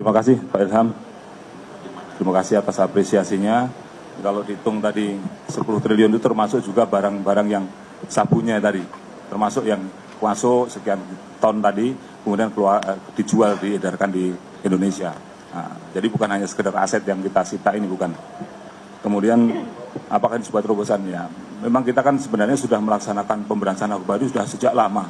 Terima kasih Pak Ilham. Terima kasih atas apresiasinya. Kalau dihitung tadi 10 triliun itu termasuk juga barang-barang yang sabunnya tadi. Termasuk yang masuk sekian ton tadi, kemudian keluar dijual, diedarkan di Indonesia. Nah, jadi bukan hanya sekedar aset yang kita sita ini, bukan. Kemudian apakah ini sebuah terobosan? Ya, memang kita kan sebenarnya sudah melaksanakan pemberantasan narkoba itu sudah sejak lama.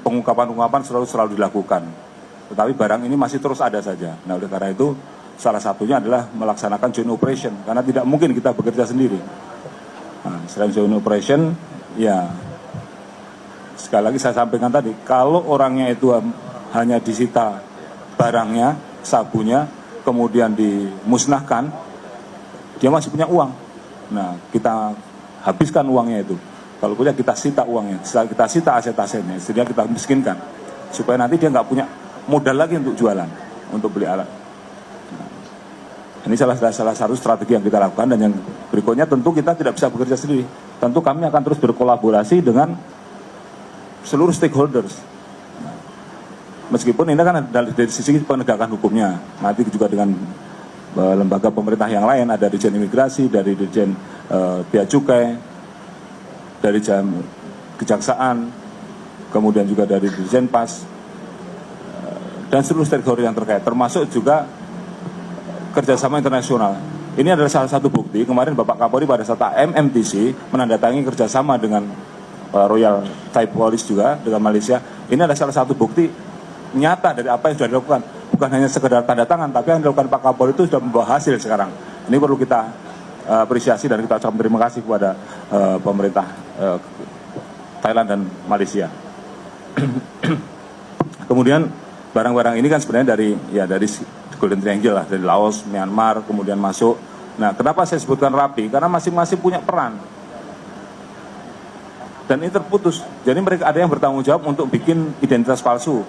Pengungkapan-pengungkapan selalu dilakukan. Tetapi barang ini masih terus ada saja. Nah, oleh karena itu salah satunya adalah melaksanakan joint operation, karena tidak mungkin kita bekerja sendiri. Nah, selain joint operation, ya sekali lagi saya sampaikan tadi, kalau orangnya itu hanya disita barangnya, sabunnya, kemudian dimusnahkan, dia masih punya uang. Nah, kita habiskan uangnya itu. Kalau boleh kita sita uangnya, kita sita aset-asetnya, sehingga kita miskinkan. Supaya nanti dia nggak punya modal lagi untuk jualan, untuk beli alat. Nah, ini salah satu strategi yang kita lakukan, dan yang berikutnya tentu kita tidak bisa bekerja sendiri. Tentu kami akan terus berkolaborasi dengan seluruh stakeholders. Nah, meskipun ini kan dari sisi penegakan hukumnya, nanti juga dengan lembaga pemerintah yang lain, ada Dirjen Imigrasi, dari Dirjen Bea Cukai, dari Kejaksaan, kemudian juga dari Dirjen Pas, dan seluruh stakeholder yang terkait, termasuk juga kerjasama internasional. Ini adalah salah satu bukti, kemarin Bapak Kapolri pada saat MMTC menandatangani kerjasama dengan Royal Thai Police juga dengan Malaysia. Ini adalah salah satu bukti nyata dari apa yang sudah dilakukan. Bukan hanya sekedar tanda tangan, tapi yang dilakukan Pak Kapolri itu sudah membawa hasil sekarang. Ini perlu kita apresiasi dan kita ucapkan terima kasih kepada pemerintah Thailand dan Malaysia. Kemudian barang-barang ini kan sebenarnya dari Golden Triangle lah, dari Laos, Myanmar, kemudian masuk. Nah, kenapa saya sebutkan rapi? Karena masing-masing punya peran. Dan ini terputus. Jadi mereka ada yang bertanggung jawab untuk bikin identitas palsu.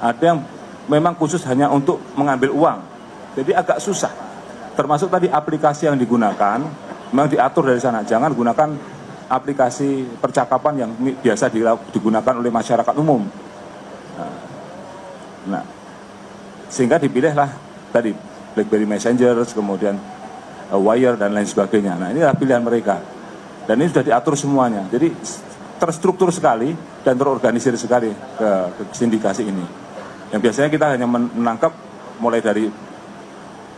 Ada yang memang khusus hanya untuk mengambil uang. Jadi agak susah. Termasuk tadi aplikasi yang digunakan, memang diatur dari sana. Jangan gunakan aplikasi percakapan yang biasa digunakan oleh masyarakat umum. Nah, sehingga dipilihlah tadi BlackBerry Messenger, kemudian Wire dan lain sebagainya. Nah, inilah pilihan mereka. Dan ini sudah diatur semuanya. Jadi terstruktur sekali dan terorganisir sekali ke sindikasi ini. Yang biasanya kita hanya menangkap mulai dari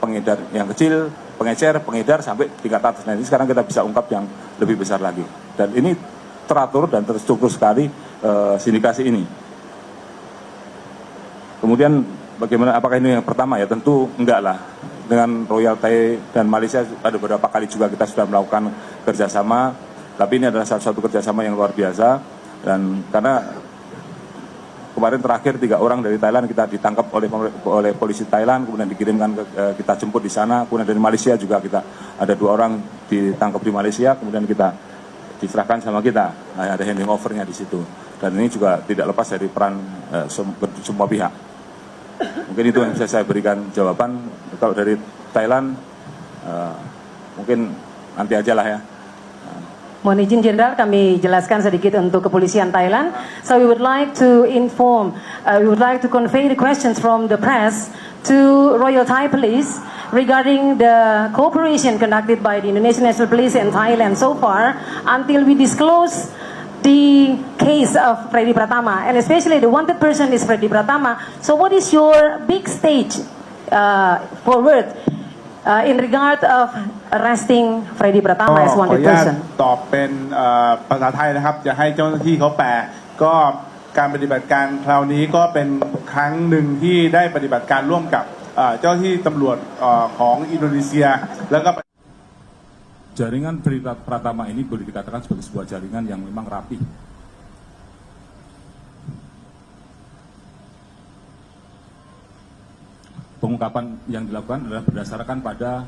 pengedar yang kecil, pengecer, pengedar sampai tingkat atas. Nah, ini sekarang kita bisa ungkap yang lebih besar lagi. Dan ini teratur dan terstruktur sekali sindikasi ini. Kemudian bagaimana, apakah ini yang pertama? Ya tentu enggak lah. Dengan Royal Thai dan Malaysia ada beberapa kali juga kita sudah melakukan kerjasama, tapi ini adalah satu kerjasama yang luar biasa. Dan karena kemarin terakhir 3 orang dari Thailand kita ditangkap oleh polisi Thailand, kemudian dikirimkan kita jemput di sana. Kemudian dari Malaysia juga kita ada 2 orang ditangkap di Malaysia, kemudian kita diserahkan sama kita. Nah, ada handing overnya di situ. Dan ini juga tidak lepas dari peran semua pihak. Mungkin itu yang bisa saya berikan jawaban. Kalau dari Thailand, mungkin nanti aja lah ya. Mohon izin Jenderal, kami jelaskan sedikit untuk kepolisian Thailand. So we would like to inform, we would like to convey the questions from the press to Royal Thai Police regarding the cooperation conducted by the Indonesian National Police and Thailand so far until we disclose the case of Freddy Pratama, and especially the wanted person is Freddy Pratama. So what is your big stage forward in regard of arresting Freddy Pratama as wanted person? ตอบเป็นภาษาไทยนะครับจะให้เจ้าหน้าที่เขาแปลก็การปฏิบัติการคราวนี้ก็เป็นครั้งหนึ่งที่ได้ปฏิบัติการร่วมกับเจ้าหน้าที่ตำรวจของอินโดนีเซียแล้วก็ Jaringan Freddy Pratama ini boleh dikatakan sebagai sebuah jaringan yang memang rapi. Pengungkapan yang dilakukan adalah berdasarkan pada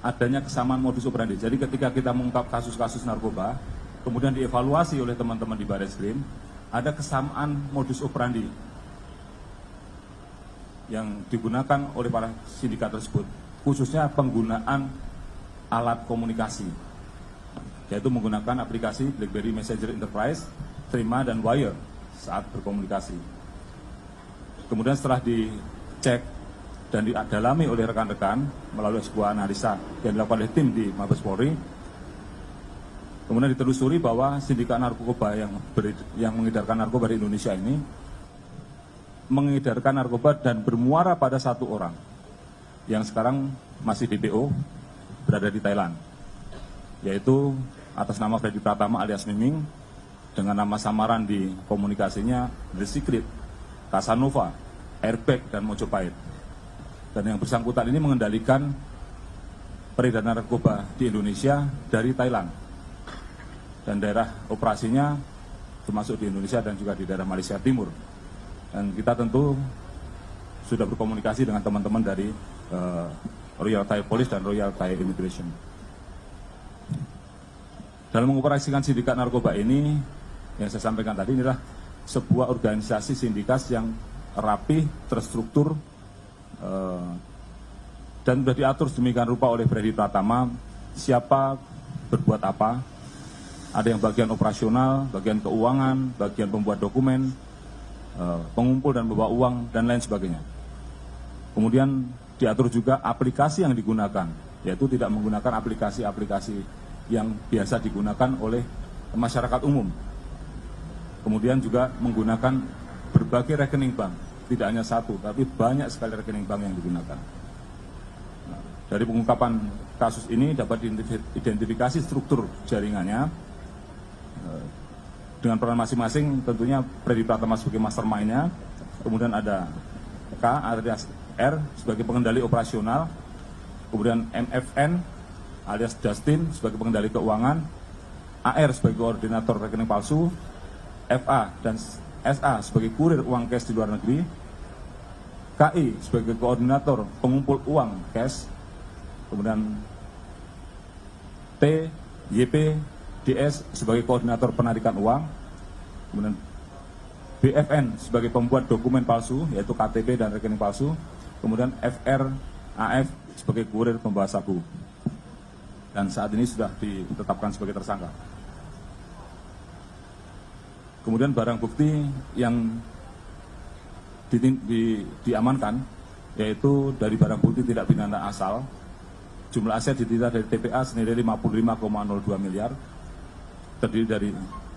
adanya kesamaan modus operandi. Jadi ketika kita mengungkap kasus-kasus narkoba, kemudian dievaluasi oleh teman-teman di Barreskrim, ada kesamaan modus operandi yang digunakan oleh para sindikat tersebut, khususnya penggunaan alat komunikasi, yaitu menggunakan aplikasi BlackBerry Messenger Enterprise, Threema dan Wire saat berkomunikasi. Kemudian setelah dicek dan didalami oleh rekan-rekan melalui sebuah analisa yang dilakukan oleh tim di Mabes Polri. Kemudian ditelusuri bahwa sindikat narkoba yang mengedarkan narkoba di Indonesia ini mengedarkan narkoba dan bermuara pada satu orang yang sekarang masih DPO berada di Thailand, yaitu atas nama Freddy Pratama alias Miming, dengan nama samaran di komunikasinya The Secret, Casanova, Airbag, dan Mojopahit. Dan yang bersangkutan ini mengendalikan peredaran narkoba di Indonesia dari Thailand. Dan daerah operasinya termasuk di Indonesia dan juga di daerah Malaysia Timur. Dan kita tentu sudah berkomunikasi dengan teman-teman dari Royal Thai Police dan Royal Thai Immigration. Dalam mengoperasikan sindikat narkoba ini, yang saya sampaikan tadi inilah sebuah organisasi sindikas yang rapi, terstruktur, dan sudah diatur sedemikian rupa oleh Freddy Pratama, siapa berbuat apa, ada yang bagian operasional, bagian keuangan, bagian pembuat dokumen, pengumpul dan membawa uang, dan lain sebagainya. Kemudian diatur juga aplikasi yang digunakan, yaitu tidak menggunakan aplikasi-aplikasi yang biasa digunakan oleh masyarakat umum. Kemudian juga menggunakan berbagai rekening bank, tidak hanya satu, tapi banyak sekali rekening bank yang digunakan. Nah, dari pengungkapan kasus ini dapat diidentifikasi struktur jaringannya dengan peran masing-masing. Tentunya Freddy Pratama sebagai mastermind-nya, kemudian ada K alias R sebagai pengendali operasional, kemudian MFN alias Justin sebagai pengendali keuangan, AR sebagai koordinator rekening palsu, FA dan SA sebagai kurir uang cash di luar negeri, KI sebagai koordinator pengumpul uang cash, kemudian T, YP, DS sebagai koordinator penarikan uang, kemudian BFN sebagai pembuat dokumen palsu yaitu KTP dan rekening palsu, kemudian FR, AF sebagai kurir pembawa sabu. Dan saat ini sudah ditetapkan sebagai tersangka. Kemudian barang bukti yang diamankan, yaitu dari barang bukti tidak pidana asal, jumlah aset disita dari TPA senilai 55,02 miliar, terdiri dari,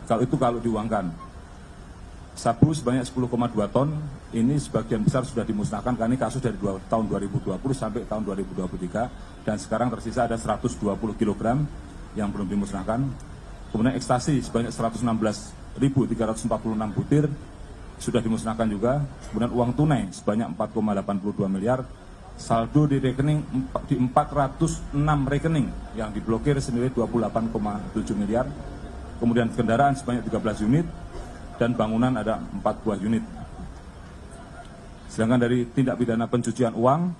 kalau diuangkan, sabu sebanyak 10,2 ton, ini sebagian besar sudah dimusnahkan karena ini kasus dari tahun 2020 sampai tahun 2023, dan sekarang tersisa ada 120 kg yang belum dimusnahkan. Kemudian ekstasi sebanyak 116.346 butir sudah dimusnahkan juga. Kemudian uang tunai sebanyak 4,82 miliar, saldo di rekening di 406 rekening yang diblokir senilai 28,7 miliar. Kemudian kendaraan sebanyak 13 unit, dan bangunan ada 4 buah unit. Sedangkan dari tindak pidana pencucian uang,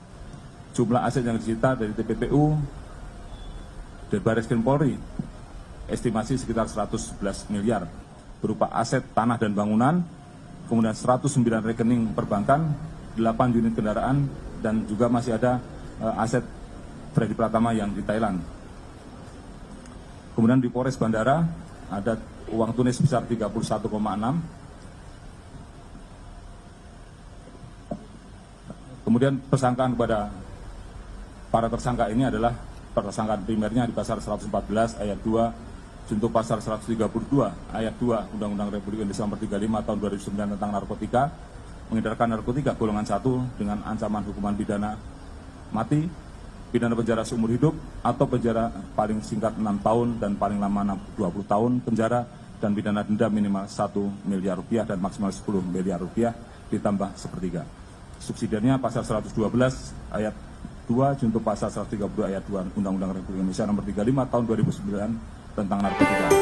jumlah aset yang disita dari TPPU dari Barreskrim Polri estimasi sekitar 111 miliar berupa aset tanah dan bangunan, kemudian 109 rekening perbankan, 8 unit kendaraan, dan juga masih ada aset Freddy Pratama yang di Thailand. Kemudian di Polres Bandara ada uang tunai sebesar 31,6. Kemudian persangkaan kepada para tersangka ini adalah persangkaan primernya di pasal 114 ayat 2 junto pasal 132 ayat 2 Undang-Undang Republik Indonesia Nomor 35 Tahun 2009 tentang narkotika, mengedarkan narkotika golongan 1 dengan ancaman hukuman pidana mati, pidana penjara seumur hidup, atau penjara paling singkat 6 tahun dan paling lama 20 tahun penjara, dan pidana denda minimal 1 miliar rupiah dan maksimal 10 miliar rupiah ditambah sepertiga. Subsidiarnya pasal 112 ayat 2 junto pasal 132 ayat 2 Undang-Undang Republik Indonesia Nomor 35 Tahun 2009 tentang narkotika.